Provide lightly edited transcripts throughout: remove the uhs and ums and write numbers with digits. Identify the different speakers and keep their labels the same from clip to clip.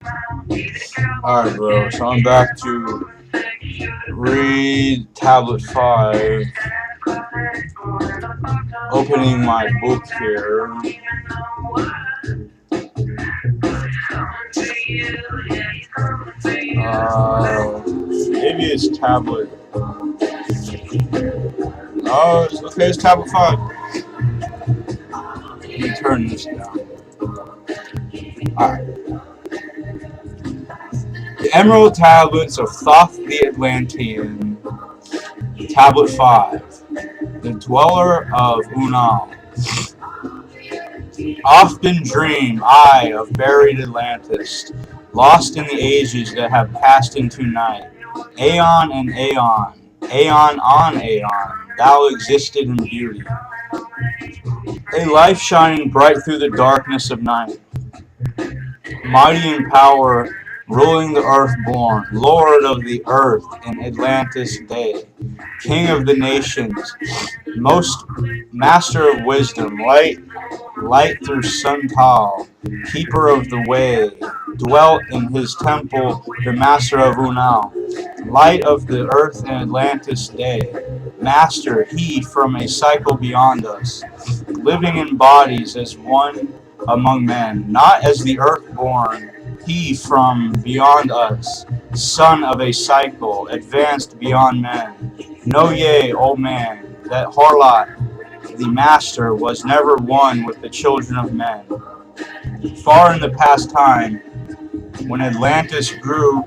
Speaker 1: Alright, bro, so I'm back to read Tablet 5, opening my book here. Maybe it's Tablet. Oh, okay, it's Tablet 5. Let me turn this down. Alright. The Emerald Tablets of Thoth-The Atlantean, Tablet 5. The Dweller of Unal. Often dream I of buried Atlantis, lost in the ages that have passed into night. Aeon and aeon, aeon on aeon, thou existed in beauty. A life shining bright through the darkness of night. Mighty in power, ruling the earth born, Lord of the earth in Atlantis day, King of the nations, most master of wisdom, light through Suntal, keeper of the way, dwelt in his temple, the master of Unal, light of the earth in Atlantis day, master he from a cycle beyond us, living in bodies as one among men, not as the earth-born, he from beyond us, son of a cycle, advanced beyond men. Know ye, O man, that Harlot, the master, was never one with the children of men. Far in the past time, when Atlantis grew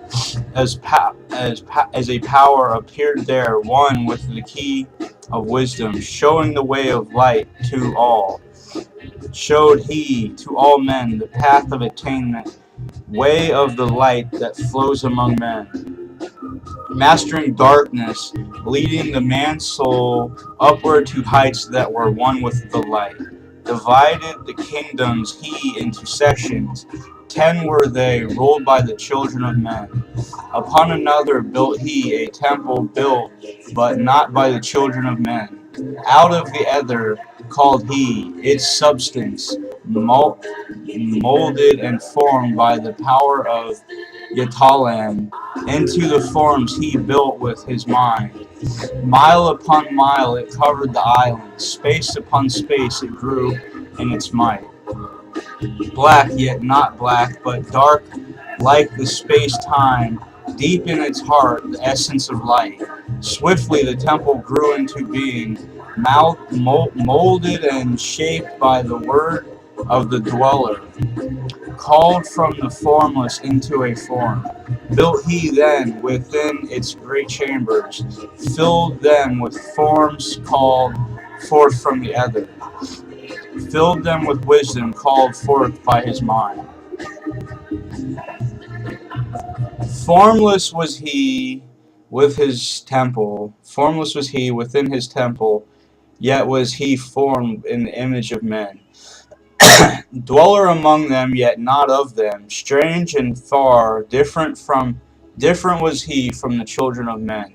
Speaker 1: as a power appeared there, one with the key of wisdom, showing the way of light to all. Showed he to all men the path of attainment, way of the light that flows among men. Mastering darkness, leading the man's soul upward to heights that were one with the light. Divided the kingdoms he into sections, 10 were they, ruled by the children of men. Upon another built he a temple built, but not by the children of men. Out of the other called he its substance, molded and formed by the power of Yatalan. Into the forms he built with his mind. Mile upon mile it covered the island, space upon space it grew in its might. Black, yet not black, but dark like the space-time, deep in its heart, the essence of light. Swiftly the temple grew into being, molded and shaped by the word of the dweller, called from the formless into a form. Built he then within its great chambers, filled them with forms called forth from the other, filled them with wisdom called forth by his mind. Formless was he with his temple, formless was he within his temple, yet was he formed in the image of men. Dweller among them, yet not of them, strange and far, different was he from the children of men.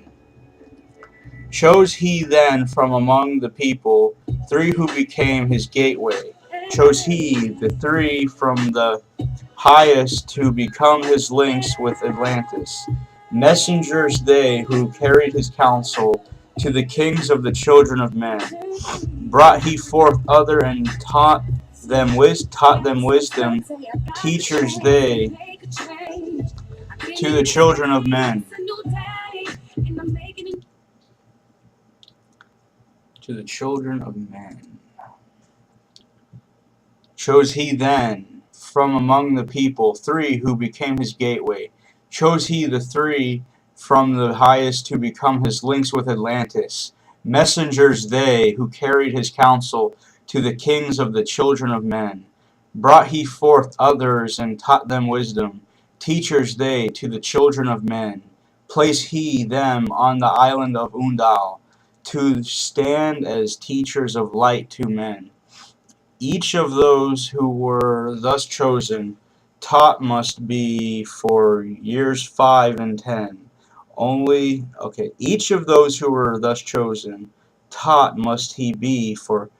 Speaker 1: Chose he then from among the people 3 who became his gateway. Chose he the 3 from the highest to become his links with Atlantis. Messengers they who carried his counsel to the kings of the children of men. Brought he forth other and taught them wisdom, teachers they to the children of men. To the children of men. Chose he then from among the people 3 who became his gateway. Chose he the 3 from the highest to become his links with Atlantis. Messengers they who carried his counsel to the kings of the children of men. Brought he forth others and taught them wisdom, teachers they to the children of men. Placed he them on the island of Undal, to stand as teachers of light to men. Each of those who were thus chosen taught must be for years 5 and 10. Each of those who were thus chosen taught must he be for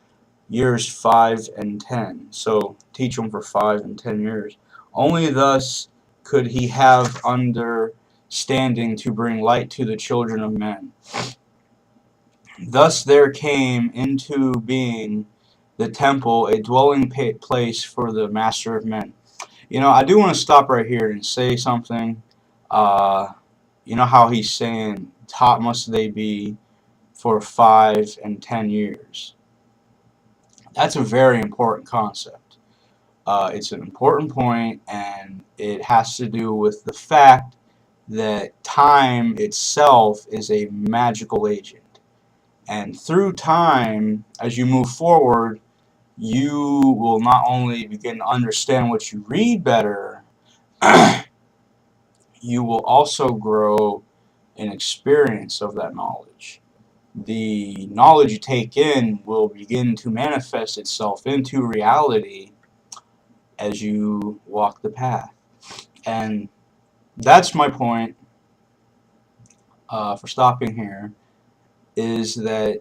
Speaker 1: years 5 and 10. So teach them for 5 and 10 years. Only thus could he have understanding to bring light to the children of men. Thus there came into being the temple, a dwelling place for the master of men. You know, I do want to stop right here and say something. You know how he's saying, taught must they be for 5 and 10 years. That's a very important concept. It's an important point, and it has to do with the fact that time itself is a magical agent. And through time, as you move forward, you will not only begin to understand what you read better, you will also grow in experience of that knowledge. The knowledge you take in will begin to manifest itself into reality as you walk the path. And that's my point for stopping here, is that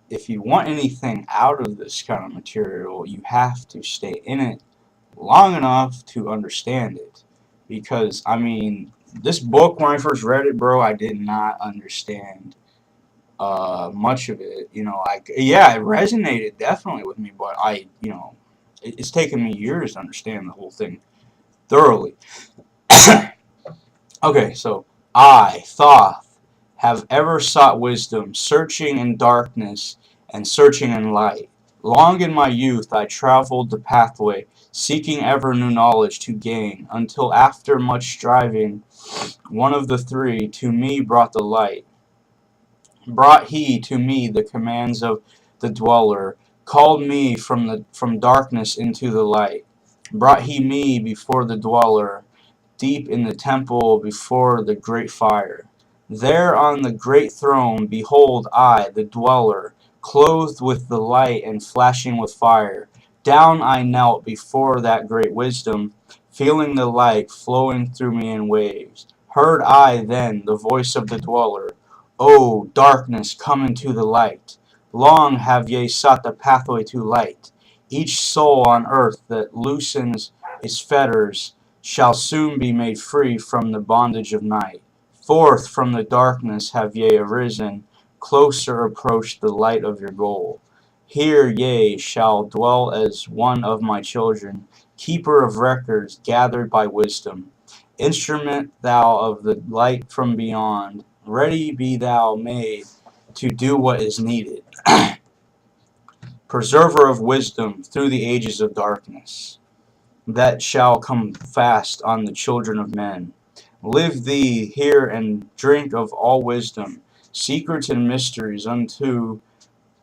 Speaker 1: if you want anything out of this kind of material, you have to stay in it long enough to understand it. Because, I mean, this book, when I first read it, bro, I did not understand much of it. You know, yeah, it resonated definitely with me, but it's taken me years to understand the whole thing thoroughly. Okay, so I, Thoth, have ever sought wisdom, searching in darkness and searching in light. Long in my youth I traveled the pathway, seeking ever new knowledge to gain, until after much striving, one of the three to me brought the light. Brought he to me the commands of the dweller, called me from darkness into the light. Brought he me before the dweller, deep in the temple before the great fire. There on the great throne, behold I, the dweller, clothed with the light and flashing with fire. Down I knelt before that great wisdom, feeling the light flowing through me in waves. Heard I then the voice of the dweller, O darkness, come into the light. Long have ye sought the pathway to light. Each soul on earth that loosens its fetters shall soon be made free from the bondage of night. Forth from the darkness have ye arisen, closer approached the light of your goal. Here ye shall dwell as one of my children, keeper of records gathered by wisdom. Instrument thou of the light from beyond, ready be thou made to do what is needed. Preserver of wisdom through the ages of darkness, that shall come fast on the children of men. Live thee here and drink of all wisdom, secrets and mysteries unto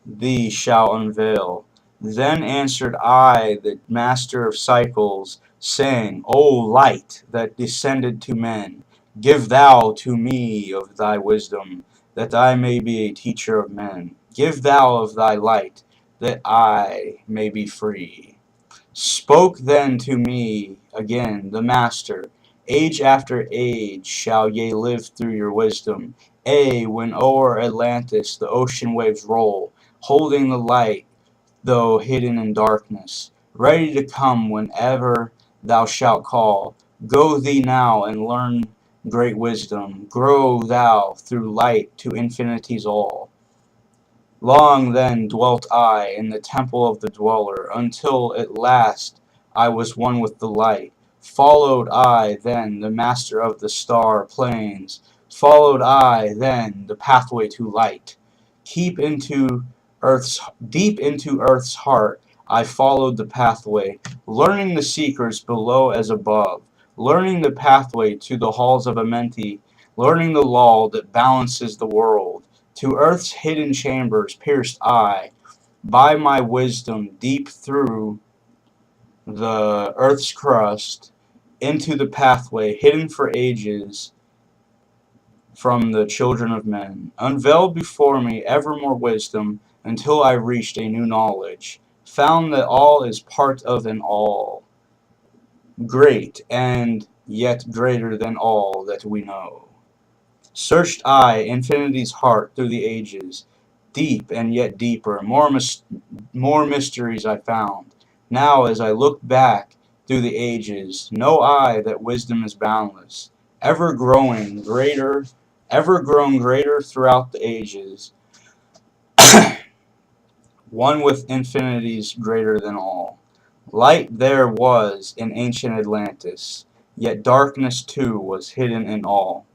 Speaker 1: thee shall unveil. Then answered I, the master of cycles, saying, O light that descended to men, give thou to me of thy wisdom, that I may be a teacher of men. Give thou of thy light, that I may be free. Spoke then to me again the Master, age after age shall ye live through your wisdom. When o'er Atlantis the ocean waves roll, holding the light, though hidden in darkness, ready to come whenever thou shalt call. Go thee now and learn great wisdom. Grow thou through light to infinity's all. Long then dwelt I in the temple of the dweller, until at last I was one with the light. Followed I then the master of the star plains, followed I then the pathway to light. Deep into earth's heart I followed the pathway, learning the secrets below as above, learning the pathway to the halls of Amenti, learning the law that balances the world. To earth's hidden chambers pierced I, by my wisdom deep through the earth's crust, into the pathway hidden for ages from the children of men. Unveiled before me ever more wisdom, until I reached a new knowledge, found that all is part of an all, great and yet greater than all that we know. Searched I infinity's heart through the ages, deep and yet deeper, more mysteries I found. Now as I look back, through the ages. Know I that wisdom is boundless, ever growing greater, ever grown greater throughout the ages, one with infinities greater than all. Light there was in ancient Atlantis, yet darkness too was hidden in all.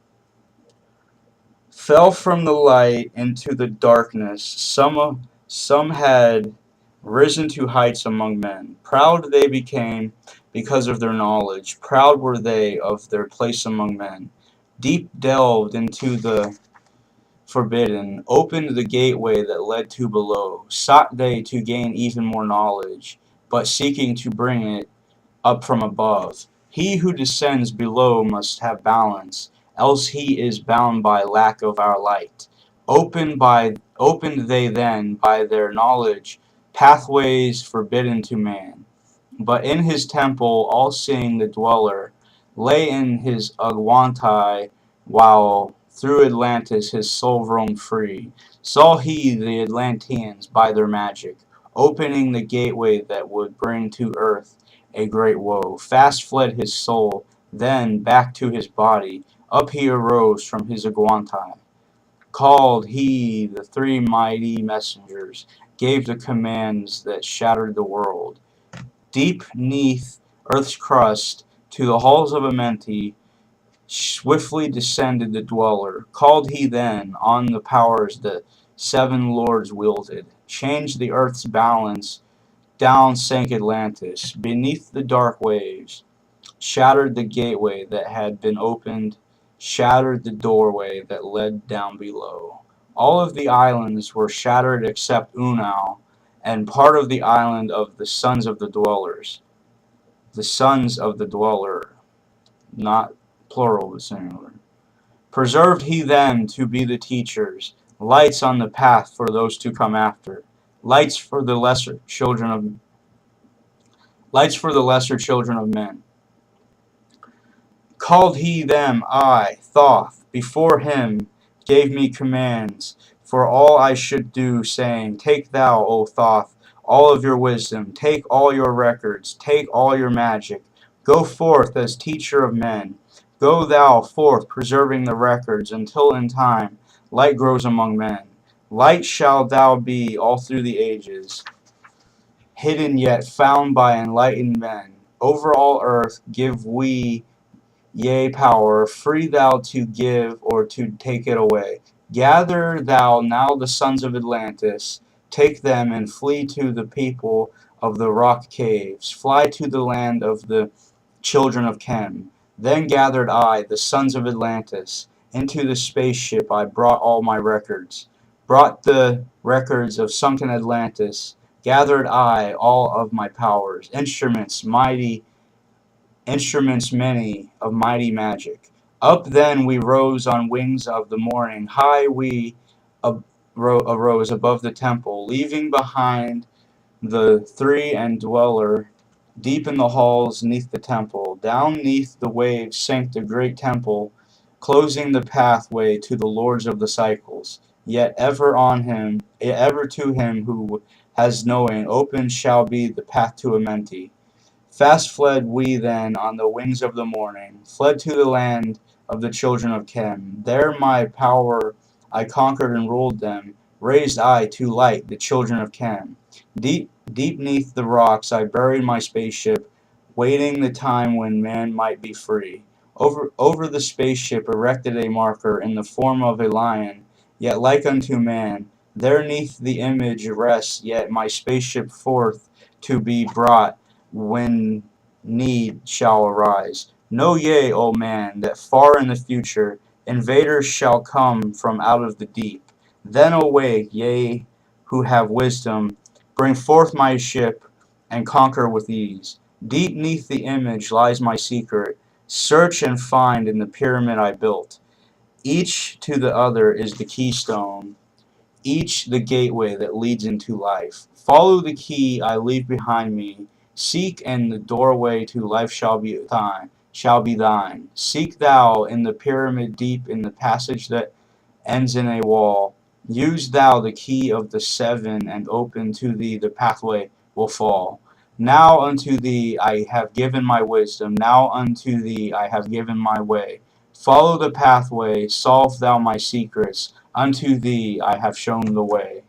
Speaker 1: Fell from the light into the darkness, some had risen to heights among men. Proud they became because of their knowledge, proud were they of their place among men. Deep delved into the forbidden, opened the gateway that led to below. Sought they to gain even more knowledge, but seeking to bring it up from above. He who descends below must have balance, else he is bound by lack of our light. Opened they then by their knowledge pathways forbidden to man. But in his temple, all-seeing the dweller lay in his Agwantai, while through Atlantis his soul roamed free. Saw he the Atlanteans by their magic, opening the gateway that would bring to earth a great woe. Fast fled his soul, then back to his body. Up he arose from his Agwantai. Called he the three mighty messengers, gave the commands that shattered the world. Deep neath earth's crust, to the halls of Amenti, swiftly descended the dweller. Called he then on the powers that seven lords wielded. Changed the earth's balance, down sank Atlantis. Beneath the dark waves, shattered the gateway that had been opened, shattered the doorway that led down below. All of the islands were shattered except Unau, and part of the island of the sons of the dwellers. The sons of the dweller, not plural but singular. Preserved he them to be the teachers, lights on the path for those to come after, lights for the lesser children of men. Called he them, I, Thoth, before him, gave me commands for all I should do, saying, Take thou, O Thoth, all of your wisdom, take all your records, take all your magic, go forth as teacher of men. Go thou forth preserving the records, until in time light grows among men. Light shall thou be all through the ages, hidden yet found by enlightened men. Over all earth give we yea power, free thou to give or to take it away. Gather thou now the sons of Atlantis, take them and flee to the people of the rock caves, fly to the land of the children of Chem. Then gathered I, the sons of Atlantis, into the spaceship I brought all my records, brought the records of sunken Atlantis, gathered I all of my powers, instruments many of mighty magic. Up then we rose on wings of the morning, high we arose above the temple, leaving behind the three and dweller. Deep in the halls neath the temple, down neath the waves sank the great temple, closing the pathway to the lords of the cycles. Yet ever to him who has knowing, open shall be the path to Amenti. Fast fled we then on the wings of the morning, fled to the land of the children of Chem. There my power I conquered and ruled them, raised I to light the children of Chem. Deep neath the rocks I buried my spaceship, waiting the time when man might be free. Over the spaceship erected a marker in the form of a lion, yet like unto man. There neath the image rests yet my spaceship forth to be brought when need shall arise. Know ye, O man, that far in the future invaders shall come from out of the deep. Then awake, ye who have wisdom, bring forth my ship, and conquer with ease. Deep neath the image lies my secret. Search and find in the pyramid I built. Each to the other is the keystone, each the gateway that leads into life. Follow the key I leave behind me. Seek, and the doorway to life shall be thine. Seek thou in the pyramid deep in the passage that ends in a wall. Use thou the key of the seven, and open to thee the pathway will fall. Now unto thee I have given my wisdom, now unto thee I have given my way. Follow the pathway, solve thou my secrets, unto thee I have shown the way.